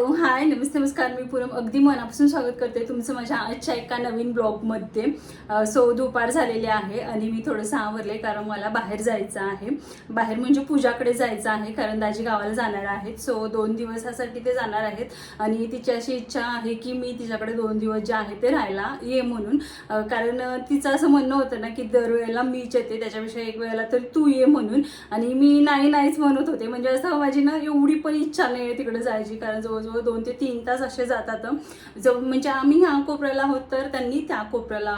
हाय नमस्कार, मी पूनम अगदी मनापासून स्वागत करते तुमचं माझ्या आजच्या एका नवीन ब्लॉगमध्ये. सो दुपार झालेली आहे आणि मी थोडंसं आवरले कारण मला बाहेर जायचं आहे. बाहेर म्हणजे पूजाकडे जायचं आहे कारण दाजी गावाला जाणार आहेत. सो 2 दिवसासाठी ते जाणार आहेत आणि तिची अशी इच्छा आहे की मी तिच्याकडे 2 दिवस जे आहे ते राहायला ये म्हणून. कारण तिचं असं म्हणणं होतं ना की दरवेळेला मीच येते, त्याच्यापेक्षा एक वेळेला तरी तू ये म्हणून. आणि मी नाहीच म्हणत होते. म्हणजे असं माझी ना एवढी पण इच्छा नाही आहे तिकडे जायची कारण जवळजवळ 2 ते 3 तास असे जातात. म्हणजे आम्ही ह्या कोपऱ्याला आहोत तर त्यांनी त्या कोपऱ्याला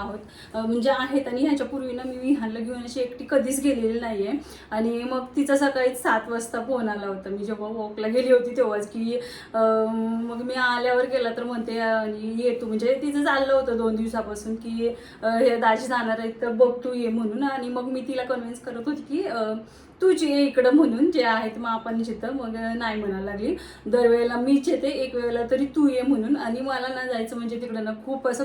म्हणजे आहेत. आणि ह्याच्यापूर्वी ना मी विहानला घेऊन अशी एकटी कधीच गेलेली नाही आहे. आणि मग तिचा सकाळी 7 वाजता फोन आला होता, मी जेव्हा वॉकला गेली होती तेव्हाच, की मग मी आल्यावर गेला तर म्हणते आणि ये तू. म्हणजे तिचं चाललं होतं 2 दिवसापासून की हे दाजी जाणार आहेत तर बघ तू ये म्हणून. आणि मग मी तिला कन्व्हिन्स करत होती की तूच ये इकडं म्हणून, जे आहेत मग आपण जिथं. मग नाही म्हणायला लागली, दरवेळेला मीच येते, एक वेळेला तरी तू ये म्हणून. आणि मला ना जायचं म्हणजे तिकडं ना खूप असं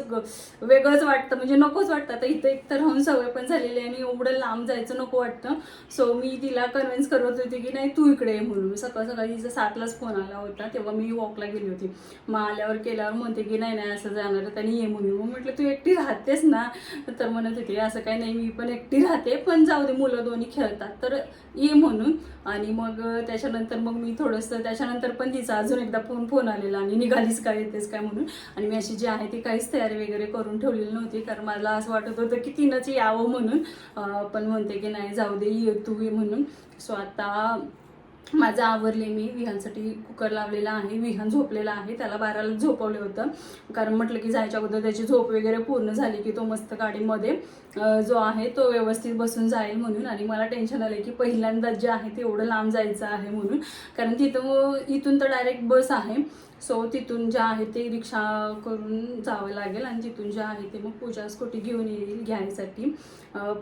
वेगळंच वाटतं, म्हणजे नकोच वाटतं. आता इथं एक तर राहून सवय पण झालेली आहे आणि एवढं लांब जायचं नको वाटतं. सो मी तिला कन्व्हिन्स करत होते की नाही तू इकडे ये म्हणून. सकाळी तिचा 7लाच फोन आला होता, तेव्हा मी वॉकला गेली होती. मग आल्यावर केल्यावर म्हणते की नाही असं जाणार आहे त्यांनी ये म्हणून. मग म्हटलं तू एकटी राहतेस ना, तर म्हणत होती असं काही नाही, मी पण एकटी राहते, पण जाऊ दे मुलं दोन्ही खेळतात तर ये म्हणून. आणि मग त्याच्यानंतर मग मी थोडंसं त्याच्यानंतर पण तिचा अजून एकदा फोन आलेला आणि निघालीस काय येतेस काय म्हणून. आणि मी अशी जी आहे ती काहीच तयारी वगैरे करून ठेवलेली नव्हती कारण मला असं वाटत होतं की तिनंच यावं म्हणून. पण म्हणते की नाही जाऊ दे ये तू ये म्हणून. सो आता माझं आवरले, मी विहानसाठी कुकर लावलेला आहे. विहान झोपलेला आहे, त्याला 12ला झोपवलं होतं कारण म्हटलं की जायच्या अगोदर त्याची झोप वगैरे पूर्ण झाली की तो मस्त गाडीमध्ये जो आहे तो व्यवस्थित बसून जाईल म्हणून. आणि मला टेन्शन आलं की पहिल्यांदाच जे आहे ते एवढं लांब जायचं आहे म्हणून, कारण इथून तर डायरेक्ट बस आहे. सो तिथून जे आहे ते रिक्षा करून जावं लागेल आणि तिथून जे आहे ते मग पूजा स्कूटी घेऊन येईल घ्यायसाठी.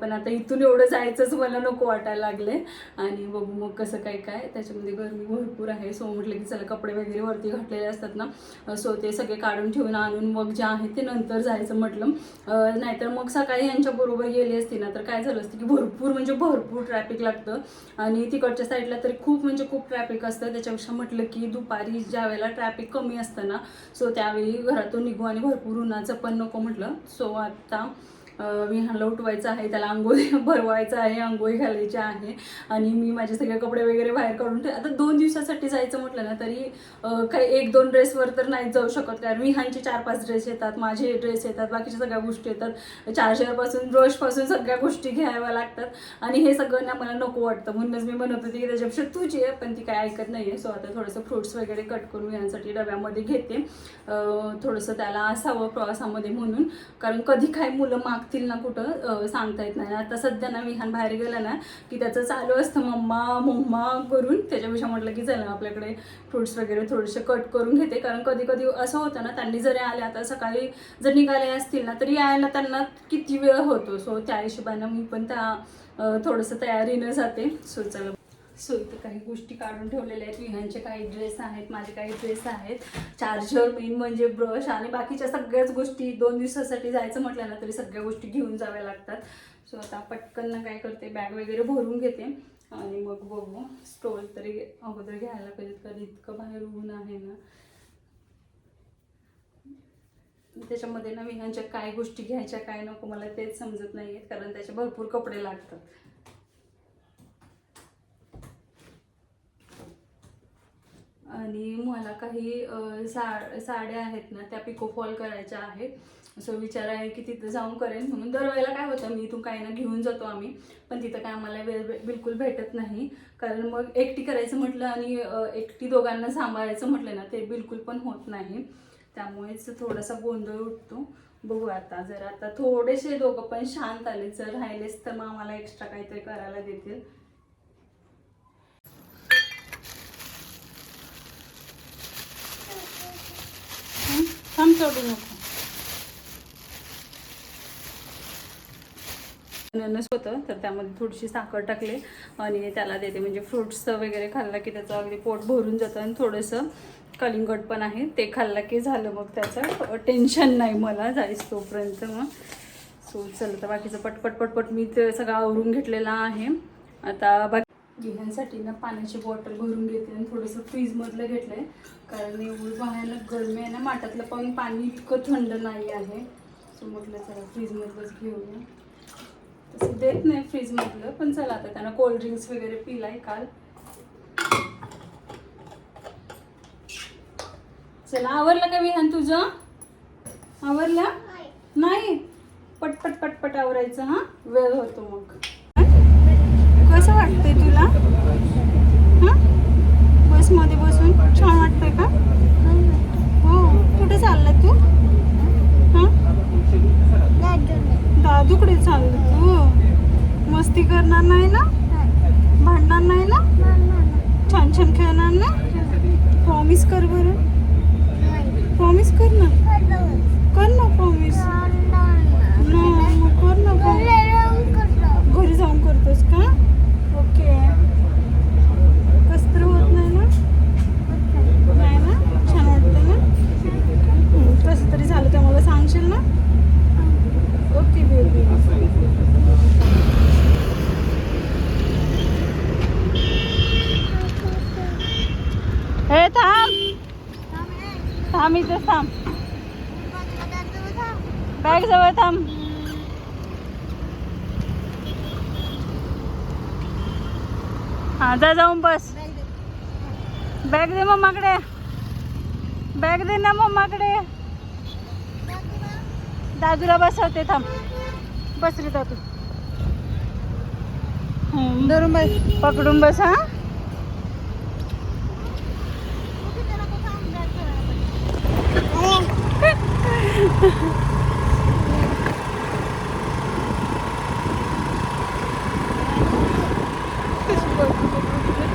पण आता इथून एवढं जायचंच मला नको वाटायला लागले. आणि बघू मग कसं काय त्याच्यामध्ये गरमी भरपूर आहे. सो म्हटलं की चला कपडे वगैरे वरती घातलेले असतात ना, सो ते सगळे काढून ठेवून आणून मग जे आहे ते नंतर जायचं म्हटलं. नाहीतर मग सकाळी यांच्याबरोबर गेली असती ना तर काय झालं असतं की भरपूर ट्रॅफिक लागतं आणि तिकडच्या साईडला तरी खूप ट्रॅफिक असतं. त्याच्यापेक्षा म्हटलं की दुपारी ज्या वेळेला ट्रॅफिक कमी असतं ना, सो त्यावेळी घरातून निघू आणि भरपूर उन्हाचं पण नको म्हटलं. सो आता विहानला उठवायचं आहे, त्याला आंघोळी भरवायचं आहे, आंघोळी घालायची आहे. आणि मी माझे सगळे कपडे वगैरे बाहेर काढून आता 2 दिवसासाठी जायचं म्हटलं ना तरी काही 1-2 ड्रेसवर तर नाही जाऊ शकत कारण विहानचे 4-5 ड्रेस येतात, माझे ड्रेस येतात, बाकीच्या सगळ्या गोष्टी येतात. चार्जरपासून ब्रशपासून सगळ्या गोष्टी घ्याव्या लागतात आणि हे सगळं ना मला नको वाटतं. म्हणूनच मी म्हणत होते की त्याच्यापेक्षा तुझी आहे, पण ती काय ऐकत नाही आहे. सो आता थोडंसं फ्रुट्स वगैरे कट करून विहानसाठी डब्यामध्ये घेते, थोडंसं त्याला असावं प्रवासामध्ये म्हणून. कारण कधी काय मुलं मागतील ना कुठं सांगता येत नाही. आता सध्या ना विहान बाहेर गेला ना की त्याचं चालू असतं मम्मा करून. त्याच्यापेक्षा म्हटलं की चला आपल्याकडे फ्रुट्स वगैरे थोडेसे कट करून घेते कारण कधी असं होतं ना, त्यांनी जरी आले आता सकाळी जर निघाले असतील ना तरी यायला त्यांना किती वेळ होतो. सो त्या हिशोबानं मी पण त्या थोडंसं तयारीनं जाते. सो चला. सो इथं काही गोष्टी काढून ठेवलेल्या आहेत. विहानचे काही ड्रेस आहेत, माझे काही ड्रेस आहेत, चार्जर, मेन म्हणजे ब्रश आणि बाकीच्या सगळ्याच गोष्टी. 2 दिवसासाठी जायचं म्हटलं ना तरी सगळ्या गोष्टी घेऊन जाव्या लागतात. सो आता पटकन ना काय करते, बॅग वगैरे भरून घेते आणि मग बघू स्टोल तरी अगोदर घ्यायला पाहिजे कारण इतकं बाहेर ऊन आहे ना. त्याच्यामध्ये ना विहानच्या काय गोष्टी घ्यायच्या काय नको मला तेच समजत नाही आहेत कारण त्याचे भरपूर कपडे लागतात. आणि मला काही साड्या आहेत ना त्या पिको फॉल करायच्या आहेत. असं विचार आहे की तिथं जाऊन करेन म्हणून. दरवेळेला काय होतं, मी इथून काही ना घेऊन जातो आम्ही, पण तिथं काय आम्हाला वेळ बिलकुल भेटत नाही कारण मग एकटी करायचं म्हटलं आणि एकटी दोघांना सांभाळायचं म्हटलं ना ते बिलकुल पण होत नाही. त्यामुळेच थोडासा गोंधळ उठतो. बघू आता जर आता थोडेसे दोघं पण शांत आले, जर राहिलेच तर मग आम्हाला एक्स्ट्रा काहीतरी करायला देतील. अननस होतं तर त्यामध्ये थोडीशी साखर टाकले आणि त्याला देते. म्हणजे फ्रुट्स वगैरे खाल्ला की त्याचं अगदी पोट भरून जातं. आणि थोडंसं कलिंगड पण आहे, ते खाल्लं की झालं, मग त्याचं टेन्शन नाही मला जायचं तोपर्यंत. मग सो चल तर बाकीचं पटपट मी ते सगळं आवरून घेतलेलं आहे. आता विहानसाठी ना पाण्याची बॉटल भरून घेते आणि थोडंसं फ्रीजमधलं घेतलं आहे कारण एवढी भयानक गरमी आहे ना. माठातलं पाणी इतकं थंड नाही आहे. सो म्हटलं चला फ्रीजमधलंच घेऊया. तसं देत नाही फ्रीजमधलं, पण चला आता त्यांना कोल्ड्रिंक्स वगैरे पिलाय काल. चला आवरलं का विहान तुझं? आवरलं नाही? पटपट पटपट आवरायचं हा, वेळ होतो मग. कसं वाटतंय तुला हा बसमध्ये बसून? छान वाटतंय का? हो. कुठे चालला तू? हा दादूकडे चाललं तू? मस्ती करणार नाही ना? भांडणार नाही ना? छान छान खेळणार ना? प्रॉमिस कर बरं. प्रॉमिस कर ना. कर ना प्रॉमिस. कर ना. घरी जाऊन करतोस का? ओके. कसं तर होत नाही ना? नाही ना? छान वाटतं ना? कसं तरी झालं तर मला सांगशील ना? Okay baby. हे थांब इथे थांब. बॅग जवळ थांब. हा जा जाऊन बस. बॅग दे मम्माकडे. बॅग दे ना मम्माकडे. दादूला बसवते थांब. बस रे दादू. धरून बस. पकडून बस हा.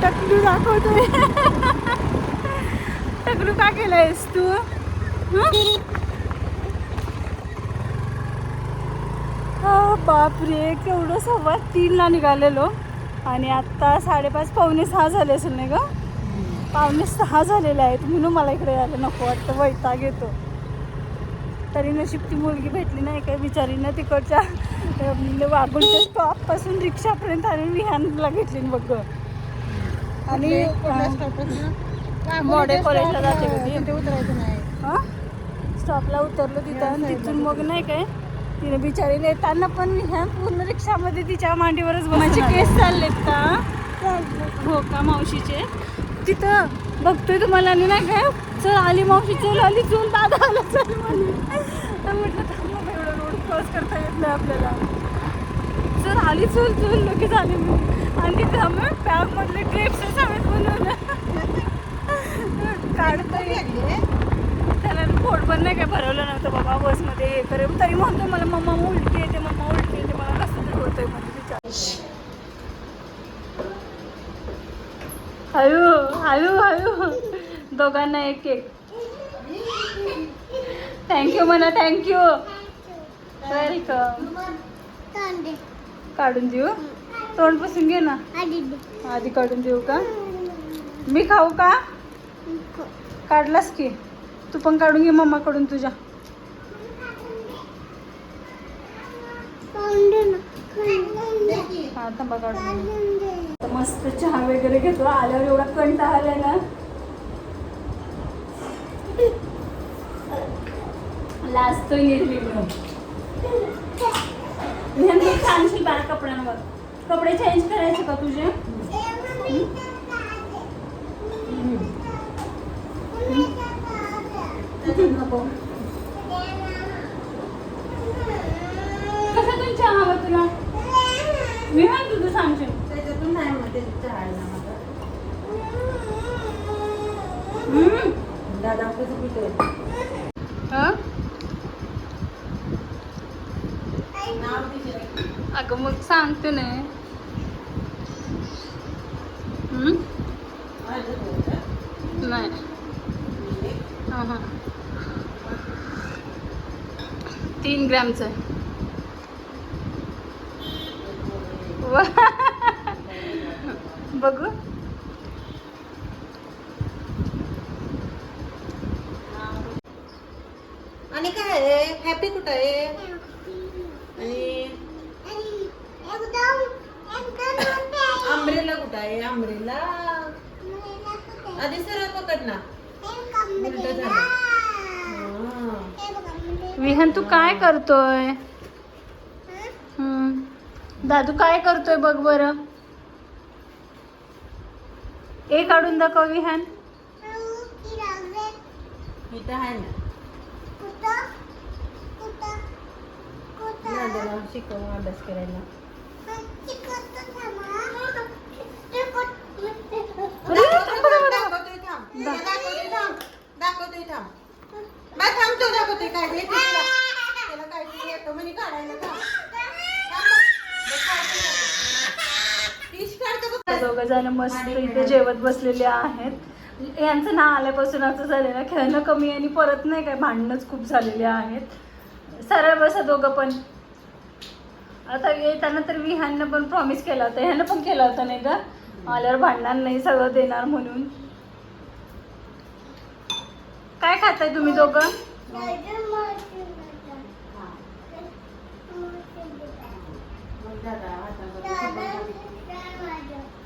टकलू दाखवतोय. टकलू का केलंयस तू? बापरे, केवढं 3:15ला निघालेलो आणि आत्ता 5:30 पावणे 6 झाले असेल नाही का? पावणे 6 झालेले आहेत. म्हणून मला इकडे यायला नको वाटतं, वैताग येतो. तरी नशीब ती मुलगी भेटली नाही काय बिचारीनं. तिकडच्या वाघोलीच्या स्टॉपपासून रिक्षापर्यंत आणि विहानला घेतली बघ. आणि मॉडेल कॉलेजला जाते होती. उतरायचं नाही. हां स्टॉपला उतरलो तिथं आणि तिथून मग नाही काय तिने बिचारीला येताना पण विहान पूर्ण रिक्षामध्ये तिच्या मांडीवरच माझे केस चाललेत का? हो का मावशीचे? तिथं बघतोय तुम्हाला आणि नाही काय चल आली मावशी, चल आली, चल दादा आला, चल म्हणे. तर म्हटलं थांब एवढं रोड क्रॉस करता येत नाही आपल्याला. चल आली, चल चल लगेच आली मी. आणि तिथं आम्ही बॅगमधले ग्रेप्स समेत बनवलं. काढतोय त्याला पोट पण नाही काय भरवलं नव्हतं बाबा बसमध्ये हे करेल. तरी म्हणतो मला मम्मा उलटी येते, मम्मा उलटी येते. मला कसं तरी होतंय म्हणजे विचार. हळू हळू दोघांना एक एक. थँक्यू म्हणा. थँक्यू. वेलकम. काढून देऊ? तोंड पुसून घे ना. आधी काढून देऊ का? मी खाऊ का? काढलास की तू पण काढून घे मम्माकडून तुझ्या. हा थांबा काढून. मस्त चहा वगैरे घेतो. आल्यावर एवढा कंटाळा आलाय ना. लाजतोय निर्विघ्न. छानशी बारा कपड्यांवर. कपडे चेंज करायचे का तुझे? कशातून चहा हवा तुला? मी म्हणतो तू सांगशील. त्याच्यातून नाही मग त्याच्यात चहा आहे ना माझा. दादा कसं पितोय? अगं मग सांगते ना. नाही 3 ग्रॅमचं आहे. बघू. आणि काय आहे? हॅपी कुठं आहे? आणि अम्ब्रेला कुठं आहे? अम्ब्रेला आधी सरळ पकड ना. उलटं झालं. हा. विहान तू काय करतोय? दादू काय करतोय बघ बरं. ए काढून दाखव विहान. इथं आहे ना. नांदेला शिकवू अभ्यास करायला. दाखवतोय थांब. दाखवतोय थांब. दाखवतोय थांब. बा थांब तो दाखवतोय काय हे तिला. त्याला काय तरी येतं म्हणे काढायला थांब. दोघं जण मस्त इथे जेवत बसलेले आहेत. यांचं ना आल्यापासून असं झालेलं खेळणं कमी आणि परत नाही काय भांडणंच खूप झालेले आहेत. सरळ बसा दोघं पण. आता येताना तर विहाननं पण प्रॉमिस केला होता, ह्यानं पण केला होता नाही का, आल्यावर भांडणार नाही, सगळं देणार म्हणून. काय खाताय तुम्ही दोघं?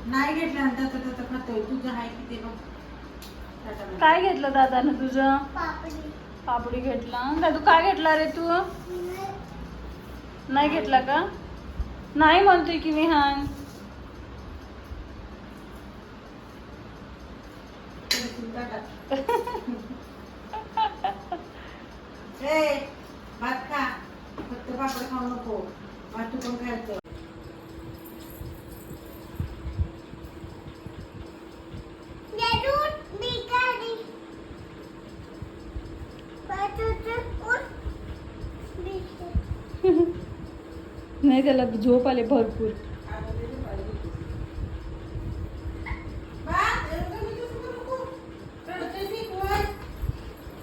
नाही घेतल्यानंतर तर खातोय. तुझं आहे किती बघ. काय घेतलं दादानं तुझं? पापडी घेतला. दादू काय घेतला रे तू? नाही घेतला का? नाही म्हणतोय की विहान. भात खा, फक्त पापड खाऊ नको. भात तू पण खायचं. नाही त्याला झोप आले भरपूर.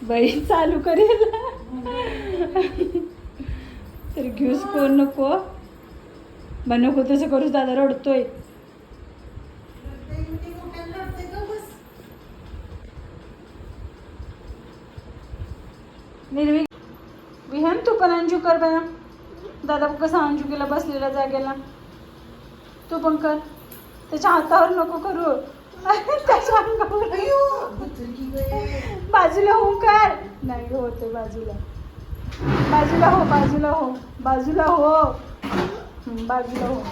बाई चालू करेल तर घेऊस कोण नको. मग नको तसं करूच, दादा रडतोय. निर्वी विहान तू पण अंजू कर बना. दादा कसा अंजू केला बसलेला जागेला. तू पण कर. त्याच्या हातावर नको करू. त्याच्या अंगावर बाजूला होऊन कर. नाही होते बाजूला. बाजूला हो, बाजूला हो, बाजूला हो, बाजूला हो.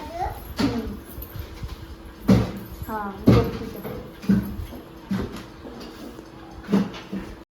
हां बघ तिथे.